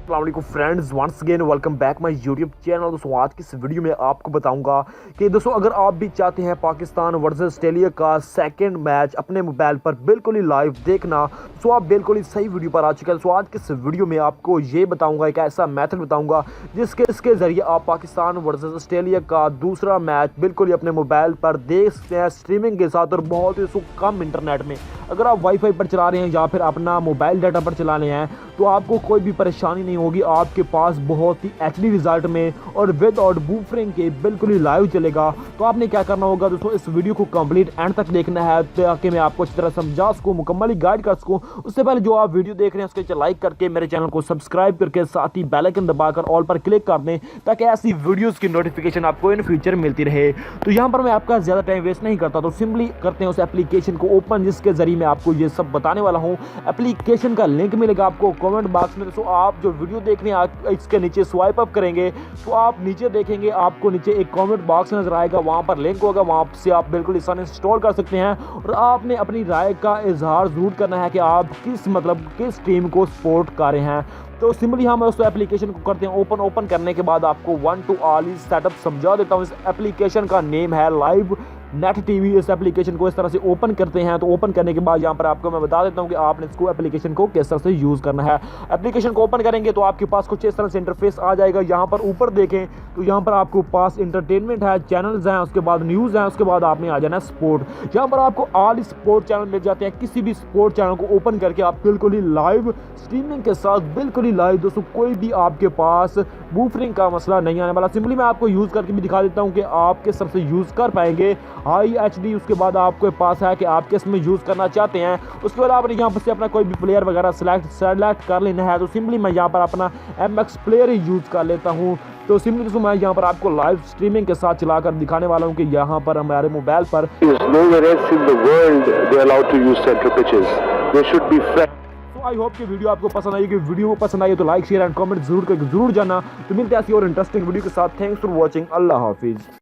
अस्सलाम वालेकुम friends, once again welcome back my YouTube channel. दोस्तों आज की इस वीडियो में आपको बताऊंगा कि दोस्तों अगर आप भी चाहते हैं पाकिस्तान वर्सेस ऑस्ट्रेलिया का सेकंड मैच अपने मोबाइल पर बिल्कुल ही लाइव देखना, तो आप बिल्कुल ही सही वीडियो पर आ चुके हैं। तो आज की इस वीडियो में आपको ये बताऊंगा, एक ऐसा मेथड बताऊंगा जिसके जरिए आप पाकिस्तान वर्सेस ऑस्ट्रेलिया का दूसरा मैच बिल्कुल ही अपने मोबाइल पर देख सकते हैं स्ट्रीमिंग के साथ और बहुत ही कम इंटरनेट में। अगर आप वाईफाई पर चला रहे हैं या फिर अपना मोबाइल डाटा पर चला रहे हैं तो आपको कोई भी परेशानी नहीं होगी। आपके पास बहुत ही एचडी रिजल्ट में और विदाउट बूफरिंग के बिल्कुल ही लाइव चलेगा। तो आपने क्या करना होगा दोस्तों, इस वीडियो को कंप्लीट एंड तक देखना है ताकि मैं आपको अच्छी तरह समझा सकूं, मुकम्मल गाइड कर सकूं। उससे पहले जो आप वीडियो देख रहे हैं उसके लाइक करके मेरे चैनल को सब्सक्राइब करके साथ ही बेल आइकन दबाकर ऑल पर क्लिक कर दें ताकि ऐसी वीडियोस की नोटिफिकेशन आपको इन फ्यूचर मिलती रहे। तो यहाँ पर मैं आपका ज़्यादा टाइम वेस्ट नहीं करता, तो सिंपली करते हैं उस एप्लीकेशन को ओपन जिसके जरिए मैं आपको ये सब बताने वाला हूँ। एप्लीकेशन का लिंक मिलेगा आपको कमेंट बॉक्स में। तो आप जो वीडियो देख रहे हैं इसके नीचे स्वाइप अप करेंगे तो आप नीचे देखेंगे, आपको नीचे एक कमेंट बॉक्स नजर आएगा, वहां पर लिंक होगा, वहां से आप बिल्कुल आसानी से इंस्टॉल कर सकते हैं। और आपने अपनी राय का इजहार जरूर करना है कि आप किस टीम को सपोर्ट कर रहे हैं। तो सिंपली हम उस एप्लीकेशन को करते हैं ओपन करने के बाद आपको वन टू ऑल सेटअप समझा देता हूँ। इस एप्लीकेशन का नेम है लाइव नेट टीवी। इस एप्लीकेशन को इस तरह से ओपन करते हैं। तो ओपन करने के बाद यहाँ पर आपको मैं बता देता हूँ कि आपने इसको एप्लीकेशन को किस तरह से यूज़ करना है। एप्लीकेशन को ओपन करेंगे तो आपके पास कुछ इस तरह से इंटरफेस आ जाएगा। यहाँ पर ऊपर देखें तो यहाँ पर आपको पास इंटरटेनमेंट है, चैनल्स हैं, उसके बाद न्यूज़ हैं, उसके बाद आपने आ जाना स्पोर्ट। यहाँ पर आपको ऑल स्पोर्ट चैनल मिल जाते हैं। किसी भी स्पोर्ट चैनल को ओपन करके आप बिल्कुल ही लाइव स्ट्रीमिंग के साथ बिल्कुल ही लाइव दोस्तों कोई भी आपके पास बूफरिंग का मसला नहीं आने वाला। सिंपली मैं आपको यूज़ करके भी दिखा देता हूँ कि आप किस तरह से यूज़ कर पाएंगे हाई एचडी। उसके बाद आपके पास है कि आप किस में यूज़ करना चाहते हैं। उसके बाद आपने यहाँ पर से अपना कोई भी प्लेयर वगैरह सेलेक्ट कर लेना है। तो सिंपली मैं यहाँ पर अपना MX प्लेयर ही यूज़ कर लेता हूँ। तो सिंपली दोस्तों मैं यहाँ पर आपको लाइव स्ट्रीमिंग के साथ चलाकर दिखाने वाला हूँ कि यहाँ पर हमारे मोबाइल पर आई होप कि वीडियो आपको पसंद आई। कि वीडियो को पसंद आई तो लाइक शेयर एंड कमेंट जरूर करके जरूर जाना। तो मिलते हैं ऐसी और इंटरेस्टिंग वीडियो के साथ। Thanks for watching. अल्लाह हाफिज़।